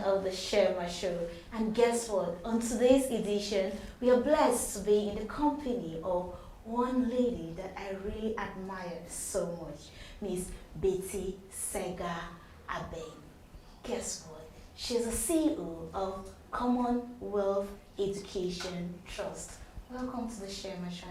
of the Shirlma Show. And guess what? On today's edition, we are blessed to be in the company of one lady that I really admire so much, Miss Betty Sega Abeng. Guess what? She's a CEO of Commonwealth Education Trust. Welcome to the Shirlma Show,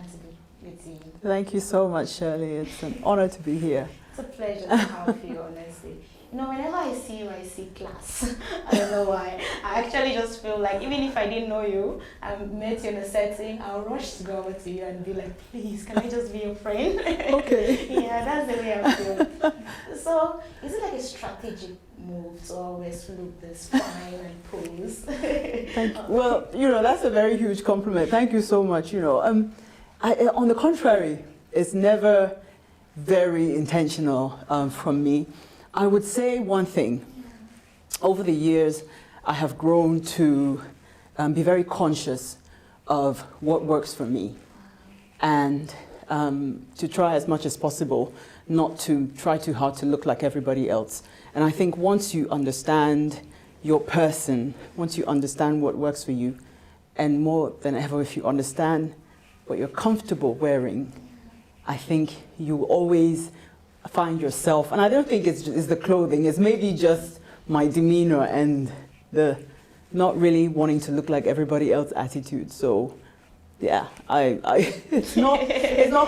Betty. Thank you so much, Shirley. It's an honor to be here. It's a pleasure to have you, honestly. You know, whenever I see you, I see class. I don't know why. I actually just feel like, even if I didn't know you, I met you in a setting, I'll rush to go over to you and be like, please, can I just be your friend? Okay. Yeah, that's the way I feel. So, is it like a strategic move to always look this fine and pose? Thank you. Well, that's a very huge compliment. Thank you so much. On the contrary, it's never very intentional from me. I would say one thing. Over the years, I have grown to be very conscious of what works for me and to try as much as possible not to try too hard to look like everybody else. And I think once you understand your person, once you understand what works for you, and more than ever, if you understand what you're comfortable wearing, I think you always find yourself, and I don't think it's the clothing, it's maybe just my demeanor and the not really wanting to look like everybody else attitude. So yeah, it's not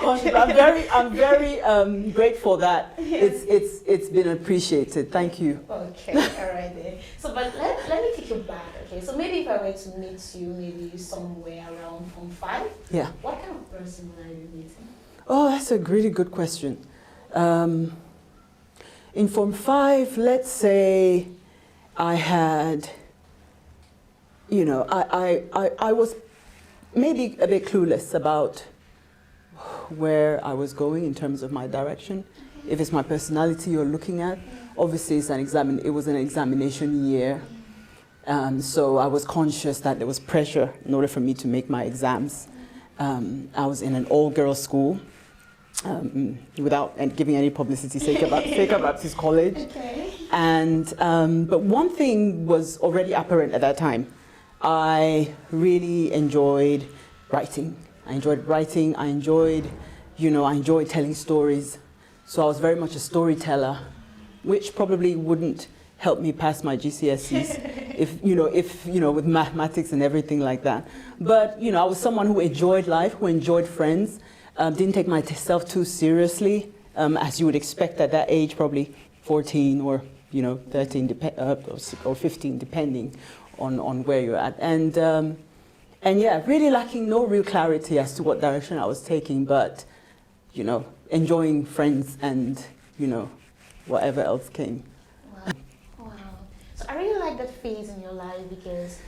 conscious. I'm very grateful that it's been appreciated. Thank you. Okay, all right then. So but let me take you back, okay? So maybe if I were to meet you maybe somewhere around Form 5, yeah. What kind of person would I be meeting? Oh, that's a really good question. In Form 5, let's say I had, I was maybe a bit clueless about where I was going in terms of my direction. If it's my personality you're looking at, obviously it was an examination year. So I was conscious that there was pressure in order for me to make my exams. I was in an all-girls school. Without giving any publicity, Shaker Baptist College. Okay. And but one thing was already apparent at that time. I really enjoyed writing. I enjoyed telling stories. So I was very much a storyteller, which probably wouldn't help me pass my GCSEs if with mathematics and everything like that. But I was someone who enjoyed life, who enjoyed friends. Didn't take myself too seriously, as you would expect at that age, probably 14 or 13 or 15, depending on where you're at. And yeah, really lacking no real clarity as to what direction I was taking, but enjoying friends and whatever else came. Wow. Wow. So I really like that phase in your life because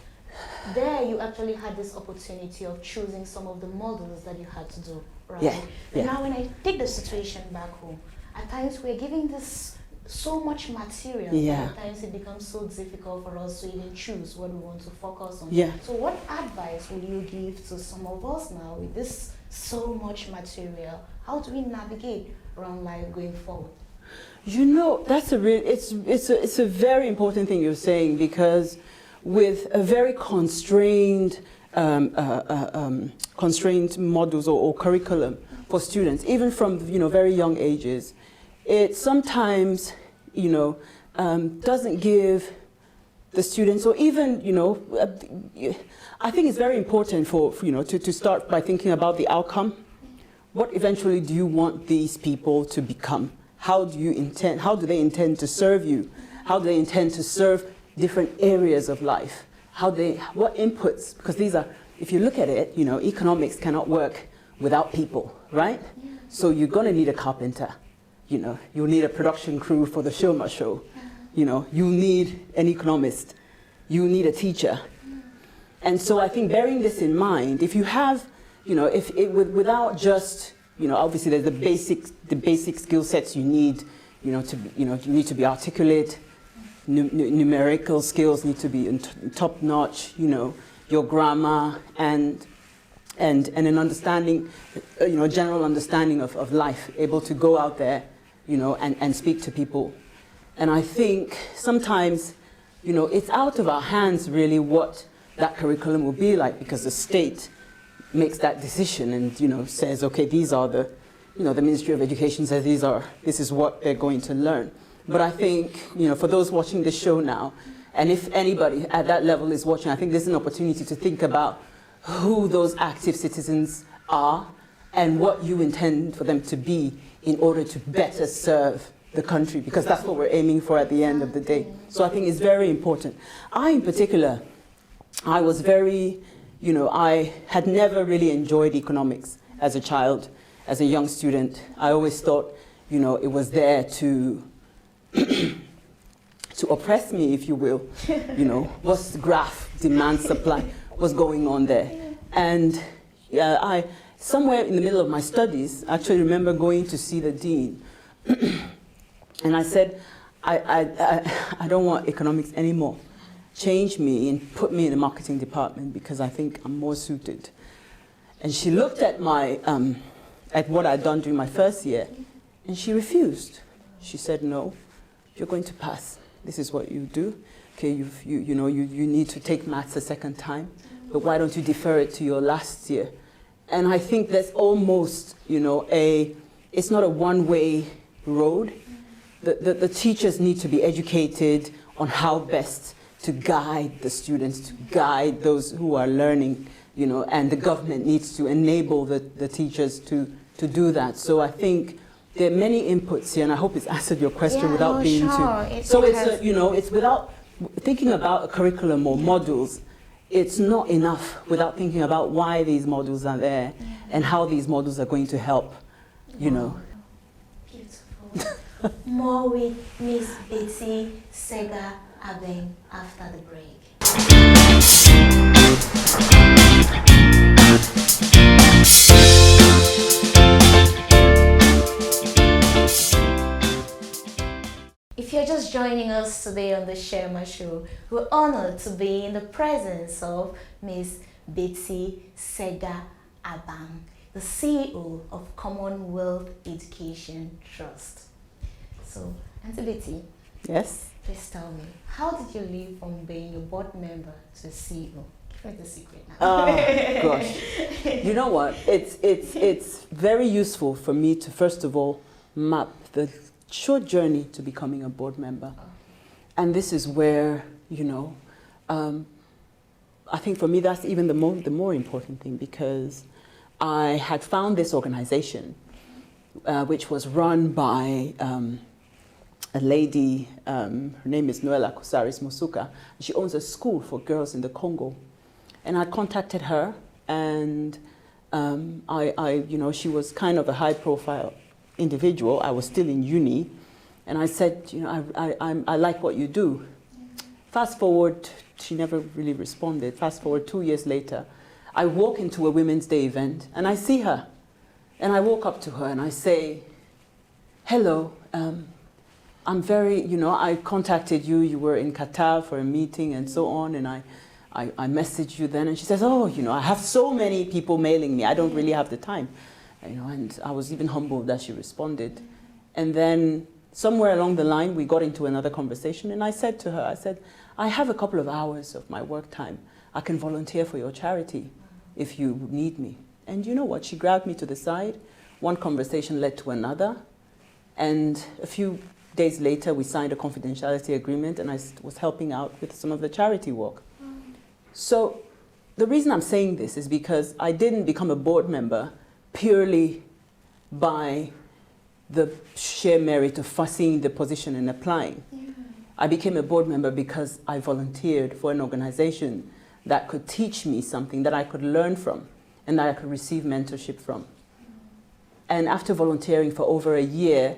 there you actually had this opportunity of choosing some of the models that you had to do, right? Yeah. Yeah. Now when I take the situation back home, at times we're giving this so much material, yeah. At times it becomes so difficult for us to even choose what we want to focus on. Yeah. So what advice will you give to some of us now with this so much material? How do we navigate around life going forward? That's it's a very important thing you're saying, because with a very constrained models or curriculum for students, even from very young ages, it sometimes doesn't give the students, or even I think it's very important for to start by thinking about the outcome. What eventually do you want these people to become? How do they intend to serve you? How do they intend to serve different areas of life? What inputs? Because these are, if you look at it, economics cannot work without people, right? Yeah. So you're going to need a carpenter. You'll need a production crew for the Shirlma Show. You need an economist. You need a teacher. And so I think bearing this in mind, if you have, without just, obviously there's the basic skill sets you need, you need to be articulate. Numerical skills need to be top notch, your grammar and an understanding, general understanding of life, able to go out there, and speak to people. And I think sometimes you know, it's out of our hands really what that curriculum will be like, because the state makes that decision and, you know, says, okay, these are the, you know, the Ministry of Education says this is what they're going to learn. But I think, you know, for those watching the show now, and if anybody at that level is watching, I think there's an opportunity to think about who those active citizens are and what you intend for them to be in order to better serve the country, because that's what we're aiming for at the end of the day. So I think it's very important. I, in particular, I was very, you know, I had never really enjoyed economics as a child, as a young student. I always thought, you know, it was there to to oppress me, if you will. You know, what's the graph, demand, supply, what's going on there? And I, somewhere in the middle of my studies, I actually remember going to see the dean. And I said, I don't want economics anymore. Change me and put me in the marketing department because I think I'm more suited. And she looked at my, at what I'd done during my first year, and she refused. She said, no, you're going to pass. This is what you do. Okay, you know, you need to take maths a second time, but why don't you defer it to your last year? And I think there's almost, you know, it's not a one-way road. The teachers need to be educated on how best to guide the students, to guide those who are learning, you know, and the government needs to enable the teachers to do that. So I think there are many inputs here, and I hope it's answered your question without being too. So it's, you know, it's without thinking about a curriculum or modules. It's not enough without thinking about why these modules are there and how these modules are going to help, you know. Beautiful. More with Miss Betsy Sega Abeng after the break. If you're just joining us today on the Shirlma Show, we're honored to be in the presence of Miss Betsy Sega Abeng, the CEO of Commonwealth Education Trust. So, Auntie Betty, Yes? please tell me, how did you leave from being a board member to CEO? Give me the secret now. Oh, gosh. You know what? It's very useful for me to, first of all, map the short journey to becoming a board member. And this is where, you know, I think for me that's even the more important thing, because I had found this organization which was run by a lady, her name is Noela Kusaris Musuka. She owns a school for girls in the Congo. And I contacted her, and you know, she was kind of a high-profile individual. I was still in uni, and I said, you know, I like what you do. Fast forward, she never really responded. Fast forward 2 years later, I walk into a Women's Day event, and I see her. And I walk up to her, and I say, hello, I'm very, you know, I contacted you, you were in Qatar for a meeting and so on, and I messaged you then, and she says, oh, you know, I have so many people mailing me, I don't really have the time. You know, and I was even humbled that she responded. And then somewhere along the line, we got into another conversation, and I said to her, I said, I have a couple of hours of my work time. I can volunteer for your charity if you need me. And you know what? She grabbed me to the side. One conversation led to another. And a few days later, we signed a confidentiality agreement, and I was helping out with some of the charity work. So the reason I'm saying this is because I didn't become a board member purely by the sheer merit of foreseeing the position and applying. I became a board member because I volunteered for an organization that could teach me something that I could learn from and that I could receive mentorship from. And after volunteering for over a year,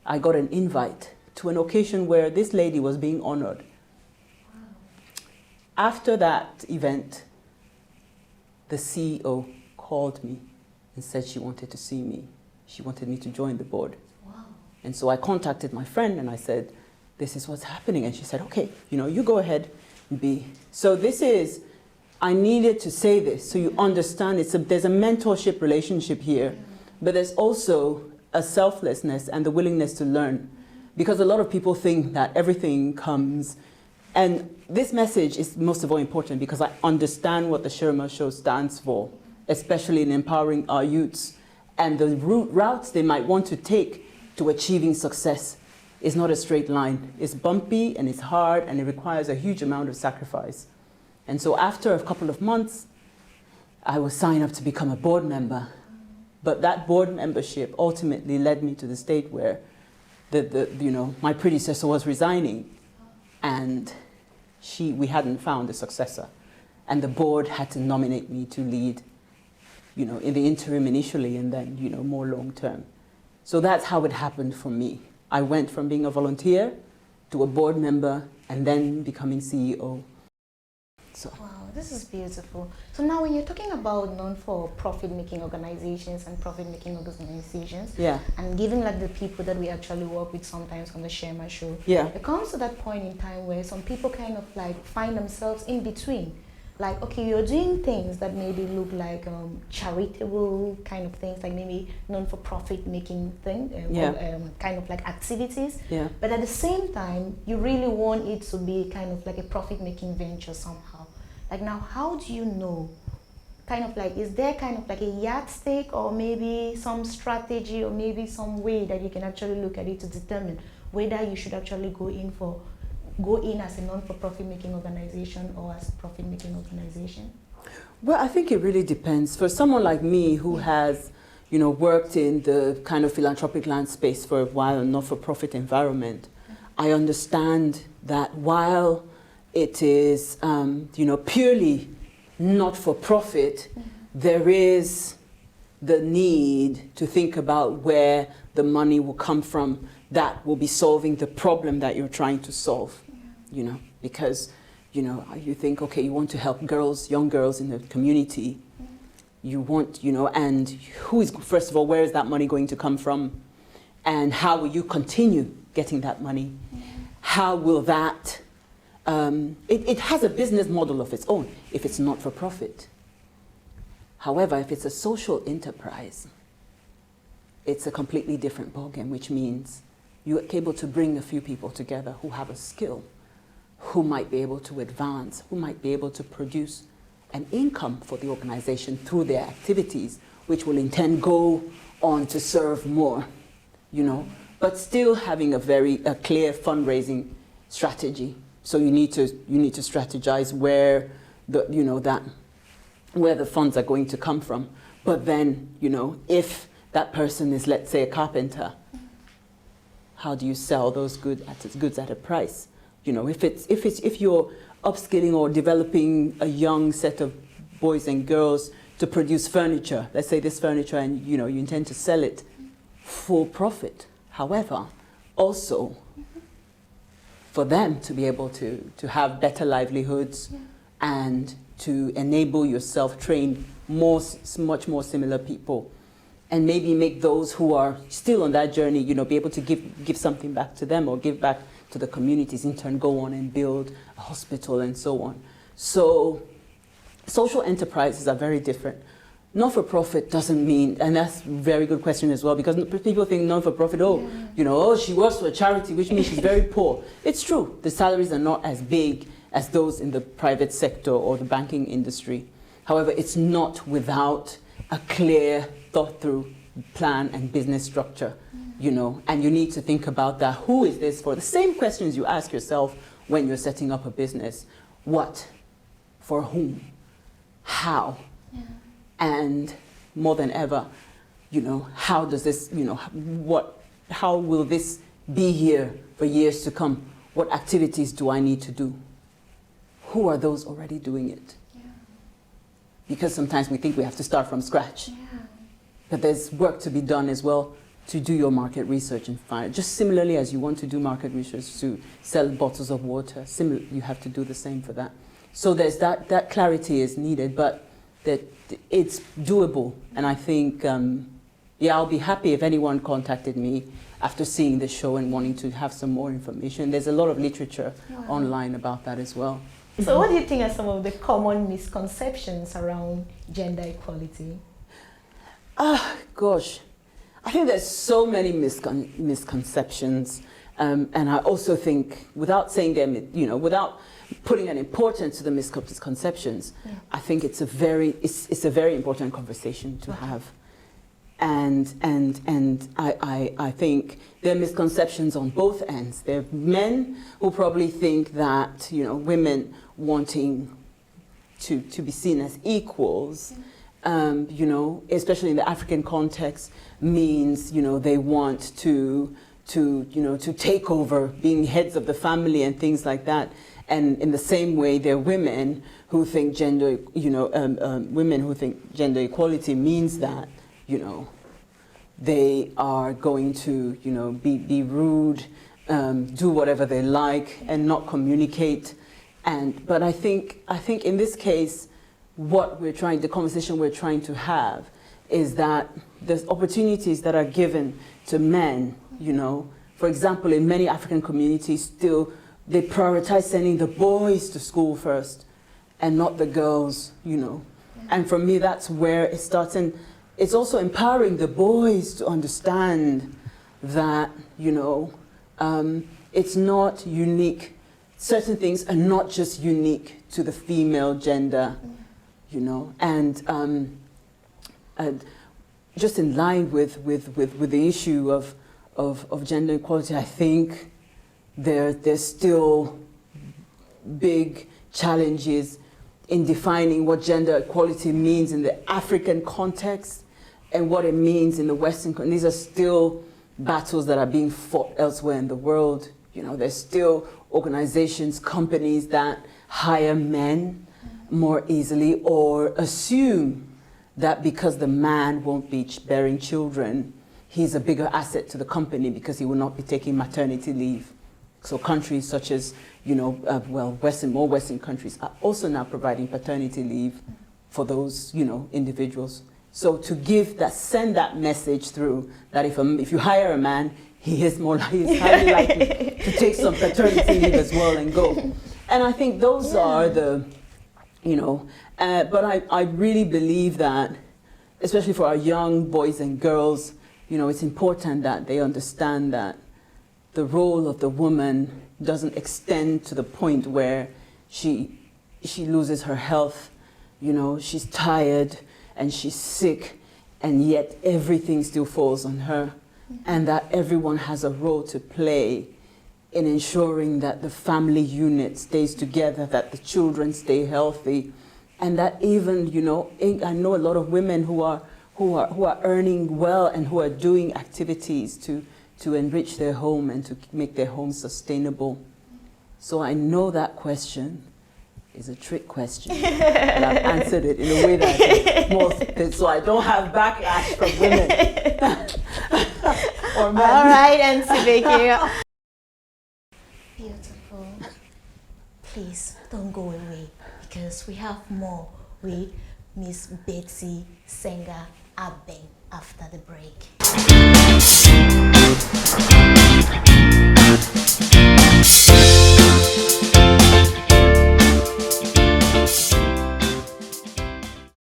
I got an invite to an occasion where this lady was being honored. After that event, the CEO called me and said she wanted to see me. She wanted me to join the board. Wow. And so I contacted my friend and I said, this is what's happening. And she said, okay, you know, you go ahead and be. So this is, I needed to say this so you understand there's a mentorship relationship here, but there's also a selflessness and the willingness to learn. Because a lot of people think that everything comes And this message is most of all important because I understand what the Shirlma Show stands for, especially in empowering our youths. And the routes they might want to take to achieving success is not a straight line. It's bumpy and it's hard and it requires a huge amount of sacrifice. And so after a couple of months, I was signed up to become a board member. But that board membership ultimately led me to the state where my predecessor was resigning and we hadn't found a successor. And the board had to nominate me to lead, in the interim initially and then, more long term. So that's how it happened for me. I went from being a volunteer to a board member and then becoming CEO. So. Wow, this is beautiful. So now when you're talking about non-for-profit making organizations and profit-making organizations, yeah, and given like the people that we actually work with sometimes on the Shirlma Show, yeah, it comes to that point in time where some people kind of like find themselves in between. Like, okay, you're doing things that maybe look like charitable kind of things, like maybe non-for-profit making thing, kind of like activities. Yeah. But at the same time, you really want it to be kind of like a profit-making venture somehow. Like now, how do you know? Kind of like, is there kind of like a yardstick or maybe some strategy or maybe some way that you can actually look at it to determine whether you should actually go in as a non-for-profit making organization or as a profit-making organization? Well, I think it really depends. For someone like me who has, worked in the kind of philanthropic land space for a while, not-for-profit environment, I understand that while it is, purely not-for-profit, there is the need to think about where the money will come from that will be solving the problem that you're trying to solve. Because, you think, okay, you want to help young girls in the community. You want, and first of all, where is that money going to come from? And how will you continue getting that money? How will that, it has a business model of its own if it's not for profit. However, if it's a social enterprise, it's a completely different ballgame, which means you're able to bring a few people together who have a skill, who might be able to advance, who might be able to produce an income for the organization through their activities, which will in turn go on to serve more, but still having a clear fundraising strategy. So you need to strategize where where the funds are going to come from. But then, if that person is, let's say, a carpenter, how do you sell those goods at a price? If you're upskilling or developing a young set of boys and girls to produce furniture, let's say this furniture, and you intend to sell it for profit. However, also for them to be able to have better livelihoods and to enable yourself train much more similar people, and maybe make those who are still on that journey, be able to give something back to them or give back to the communities, in turn go on and build a hospital and so on. So social enterprises are very different. Not-for-profit doesn't mean, and that's a very good question as well, because people think non-for-profit, she works for a charity, which means she's very poor. It's true, the salaries are not as big as those in the private sector or the banking industry. However, it's not without a clear, thought-through plan and business structure. And you need to think about that. Who is this for? The same questions you ask yourself when you're setting up a business. What? For whom? How? Yeah. And more than ever, how does this, how will this be here for years to come? What activities do I need to do? Who are those already doing it? Yeah. Because sometimes we think we have to start from scratch. Yeah. But there's work to be done as well to do your market research and find. Just similarly as you want to do market research to sell bottles of water, you have to do the same for that. So there's that clarity is needed, but that it's doable. And I think, I'll be happy if anyone contacted me after seeing the show and wanting to have some more information. There's a lot of literature online about that as well. So what do you think are some of the common misconceptions around gender equality? Gosh, I think there's so many misconceptions, And I also think, without saying them, without putting an importance to the misconceptions, I think it's a very important conversation to have. And I think there are misconceptions on both ends. There are men who probably think that, women wanting to be seen as equals, especially in the African context, means, they want to take over being heads of the family and things like that. And in the same way, there are women who think gender equality means that, they are going to, be rude, do whatever they like, and not communicate. But I think in this case, the conversation we're trying to have is that there's opportunities that are given to men, For example, in many African communities, still, they prioritize sending the boys to school first and not the girls, And for me, that's where it starts. And it's also empowering the boys to understand that, it's not unique. Certain things are not just unique to the female gender, And just in line with the issue of gender equality, I think there's still big challenges in defining what gender equality means in the African context and what it means in the Western. These are still battles that are being fought elsewhere in the world. There's still organizations, companies that hire men more easily, or assume that because the man won't be bearing children, he's a bigger asset to the company because he will not be taking maternity leave. So countries such as, more Western countries are also now providing paternity leave for those, individuals. So to send that message through that if you hire a man, he's highly likely to take some paternity leave as well and go. And I think those are the, but I really believe that, especially for our young boys and girls, it's important that they understand that the role of the woman doesn't extend to the point where she loses her health, she's tired and she's sick, and yet everything still falls on her, and that everyone has a role to play in ensuring that the family unit stays together, that the children stay healthy, and that even, I know a lot of women who are earning well and who are doing activities to enrich their home and to make their home sustainable. So I know that question is a trick question, and I've answered it in a way that is more so I don't have backlash from women or men. All right, and Sibeke. Beautiful. Please don't go away, because we have more with Miss Betsy Senga Abeng after the break.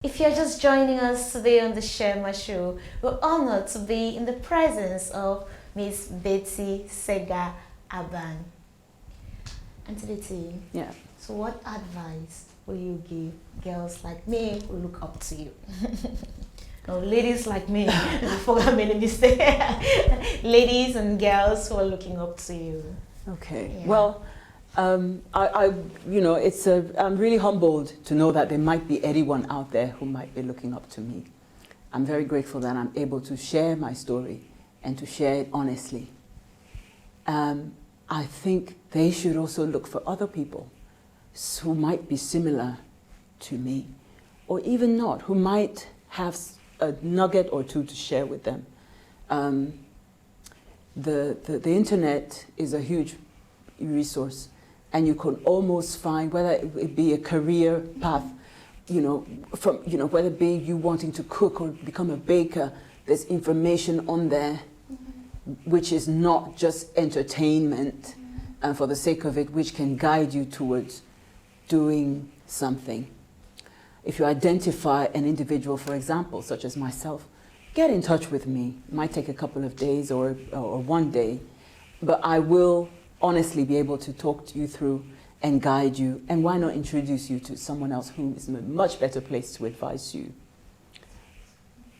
If you're just joining us today on the Shirlma Show, we're honored to be in the presence of Miss Betsy Senga Abeng. And to the team, so what advice will you give girls like me who look up to you? No, ladies like me, I forgot my name is there. Ladies and girls who are looking up to you. Okay, well, I'm really humbled to know that there might be anyone out there who might be looking up to me. I'm very grateful that I'm able to share my story and to share it honestly. I think they should also look for other people who might be similar to me, or even not, who might have a nugget or two to share with them. The internet is a huge resource, and you can almost find, whether it be a career path, whether it be you wanting to cook or become a baker, there's information on there which is not just entertainment and for the sake of it, which can guide you towards doing something. If you identify an individual, for example, such as myself, get in touch with me. It might take a couple of days or one day, but I will honestly be able to talk to you through and guide you, and why not introduce you to someone else who is in a much better place to advise you.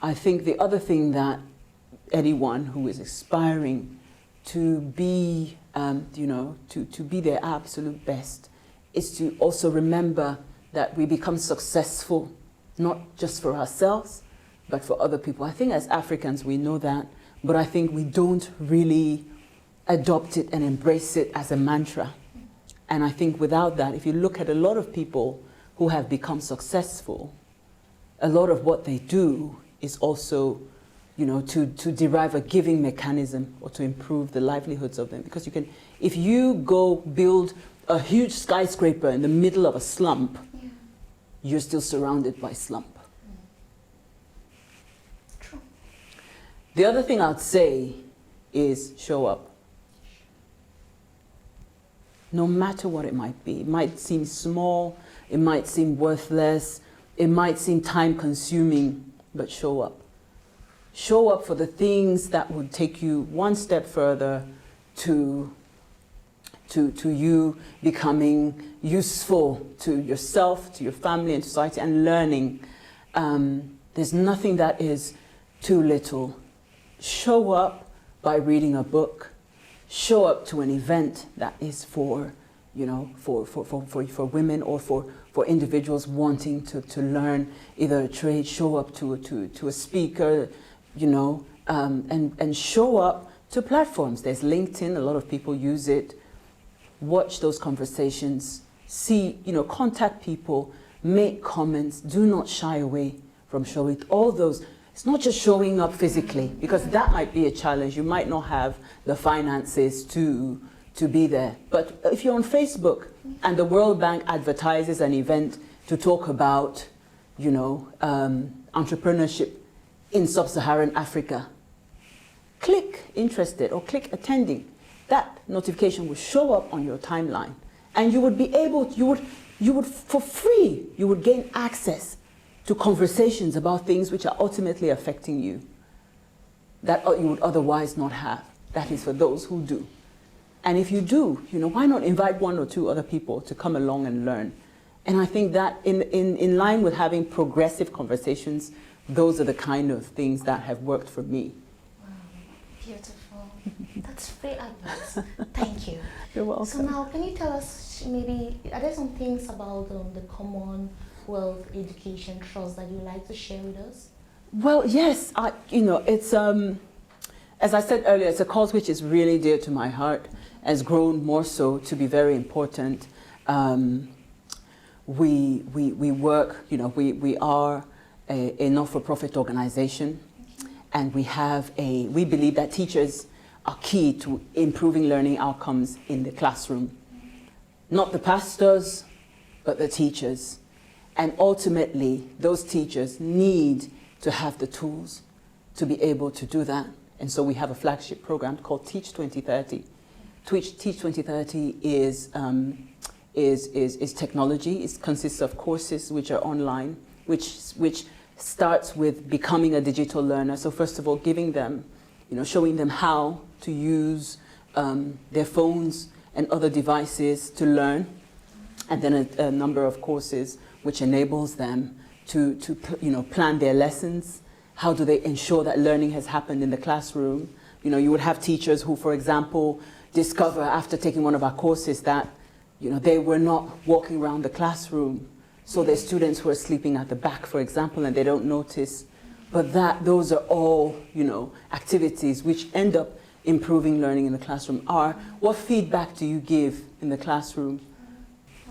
I think the other thing that anyone who is aspiring to be, to be their absolute best is to also remember that we become successful, not just for ourselves, but for other people. I think as Africans we know that, but I think we don't really adopt it and embrace it as a mantra. And I think without that, if you look at a lot of people who have become successful, a lot of what they do is also, to derive a giving mechanism or to improve the livelihoods of them. Because you can, if you go build a huge skyscraper in the middle of a slump, you're still surrounded by slump. True. The other thing I'd say is show up. No matter what it might be. It might seem small, it might seem worthless, it might seem time-consuming, but show up. Show up for the things that would take you one step further to you becoming useful to yourself, to your family and society, and learning. There's nothing that is too little. Show up by reading a book. Show up to an event that is for women or for individuals wanting to learn either a trade. Show up to a speaker, and show up to platforms. There's LinkedIn, a lot of people use it. Watch those conversations, see, contact people, make comments, do not shy away from showing all those. It's not just showing up physically, because that might be a challenge. You might not have the finances to be there. But if you're on Facebook and the World Bank advertises an event to talk about, entrepreneurship in sub-Saharan Africa, click interested or click attending. That notification will show up on your timeline, and you would be able, you would for free, you would gain access to conversations about things which are ultimately affecting you that you would otherwise not have. That is for those who do. And if you do, why not invite one or two other people to come along and learn? And I think that in line with having progressive conversations, those are the kind of things that have worked for me. Wow, beautiful. That's great advice. Thank you. You're welcome. So now, can you tell us maybe, are there some things about the Commonwealth Education Trust that you'd like to share with us? Well, yes. It's as I said earlier, it's a cause which is really dear to my heart, has grown more so to be very important. We work. We are a not-for-profit organization, and we believe that teachers are key to improving learning outcomes in the classroom. Not the pastors, but the teachers. And ultimately, those teachers need to have the tools to be able to do that. And so we have a flagship program called Teach 2030. Teach 2030 is technology. It consists of courses which are online, which starts with becoming a digital learner. So first of all, giving them, showing them how to use their phones and other devices to learn, and then a number of courses which enables them to plan their lessons. How do they ensure that learning has happened in the classroom? You would have teachers who, for example, discover after taking one of our courses that they were not walking around the classroom. So there's students who are sleeping at the back, for example, and they don't notice. But those are all, activities which end up improving learning in the classroom. What feedback do you give in the classroom?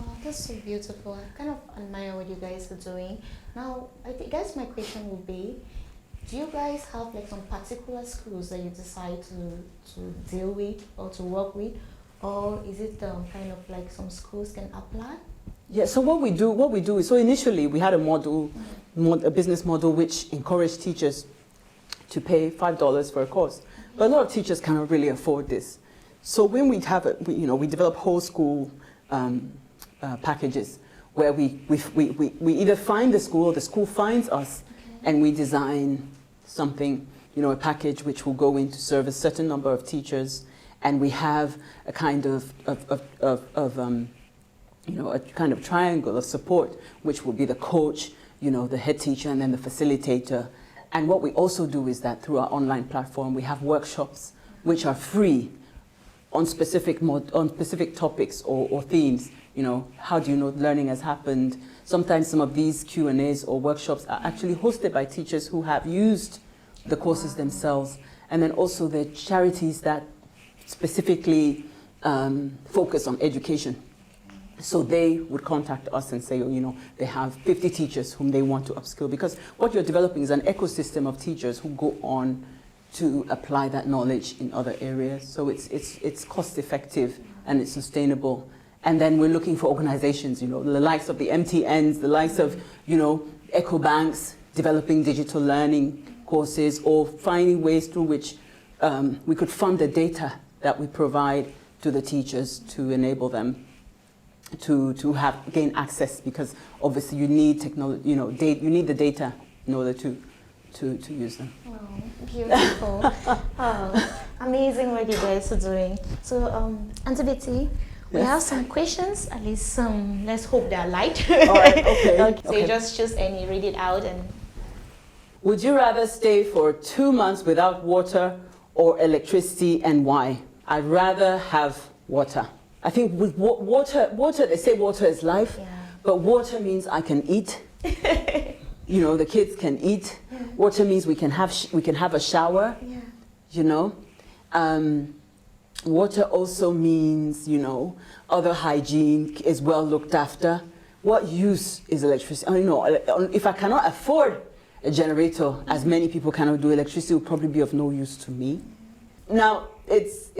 Oh, that's so beautiful. I kind of admire what you guys are doing. Now, I guess my question would be, do you guys have some particular schools that you decide to deal with or to work with? Or is it kind of some schools can apply? Yeah, so what we do is, so initially we had a business model which encouraged teachers to pay $5 for a course. But a lot of teachers cannot really afford this. So when we have we develop whole school packages where we either find the school or the school finds us, and we design something, a package which will go in to serve a certain number of teachers, And we have a kind of you know, a kind of triangle of support, which will be the coach, you know, the head teacher, and then the facilitator. And what we also do is that through our online platform, we have workshops which are free on specific topics or themes. You know, how do you know learning has happened? Sometimes some of these Q&As or workshops are actually hosted by teachers who have used the courses themselves. And then also the charities that specifically focus on education. So they would contact us and say, oh, you know, they have 50 teachers whom they want to upskill, because what you're developing is an ecosystem of teachers who go on to apply that knowledge in other areas. So it's cost effective and it's sustainable. And then we're looking for organizations, you know, the likes of the MTNs, the likes of, you know, EcoBanks, developing digital learning courses, or finding ways through which we could fund the data that we provide to the teachers to enable them to gain access, because obviously you need technology, you know, you need the data in order to use them. Oh, beautiful. Oh, amazing what you guys are doing. So, Auntie Betty, we have some questions, at least some, let's hope they're light. All right, okay. Okay. So you just choose any, read it out. And would you rather stay for 2 months without water or electricity, and why? I'd rather have water. I think with water, they say water is life, yeah. But water means I can eat. You know, the kids can eat. Yeah. Water means we can have a shower. Yeah. You know, water also means, you know, other hygiene is well looked after. What use is electricity? You know, if I cannot afford a generator, as many people cannot do, electricity will probably be of no use to me. Now, it's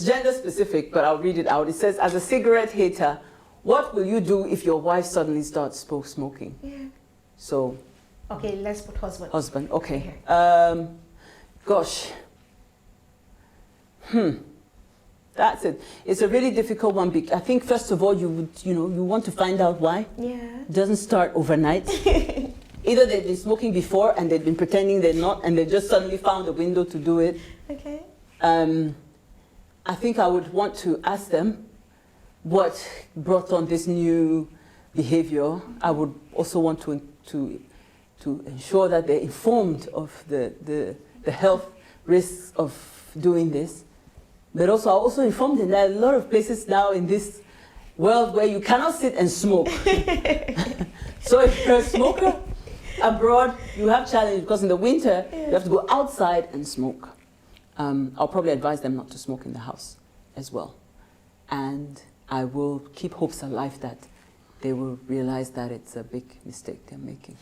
gender specific, but I'll read it out. It says, as a cigarette hater, what will you do if your wife suddenly starts smoking? Yeah. So. Okay, let's put husband. Husband, okay. Gosh. That's it. It's a really difficult one. I think first of all, you want to find out why. Yeah. It doesn't start overnight. Either they've been smoking before and they've been pretending they're not, and they just suddenly found a window to do it. Okay. I think I would want to ask them what brought on this new behavior. I would also want to ensure that they're informed of the health risks of doing this. But also, I also informed them that a lot of places now in this world where you cannot sit and smoke. So if you're a smoker abroad, you have challenge, because in the winter, you have to go outside and smoke. I'll probably advise them not to smoke in the house as well. And I will keep hopes alive that they will realize that it's a big mistake they're making.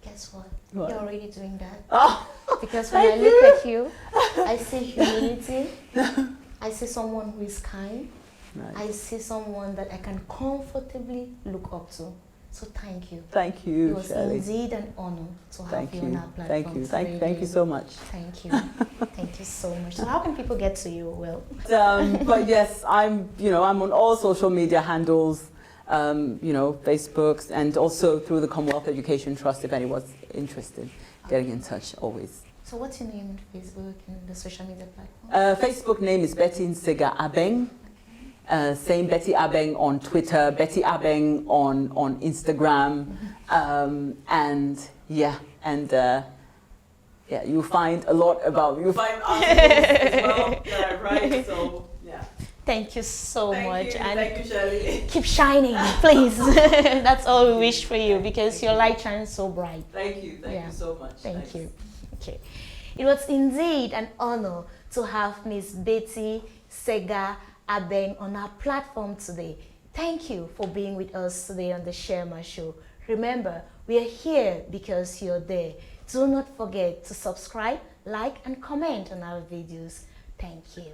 Guess what? What? You're already doing that. Oh, because when I look at you, I see humility. I see someone who is kind. Right. I see someone that I can comfortably look up to. So thank you. Thank you, It was Shirley. indeed an honor to have Thank you you. on our platform. Thank you. today. Thank you so much. Thank you. Thank you so much. So how can people get to you? Well, But yes, I'm on all social media handles, Facebook, and also through the Commonwealth Education Trust. If anyone's interested, getting in touch always. so what's your name on Facebook and the social media platform? Facebook name is Betty Nsega Abeng. Same Betty Abeng on Twitter, Betty Abeng on Instagram, you'll find a lot about, you'll find articles as well that I write, so yeah. Thank you so much. And Thank you, Shirley. keep shining, please. That's all we wish for you, because your light shines so bright. Thank you so much. Thank you. Okay. It was indeed an honor to have Miss Betty Nsega Abeng on our platform today. Thank you for being with us today on the Shirlma Show. Remember, we are here because you're there. Do not forget to subscribe, like, and comment on our videos. Thank you.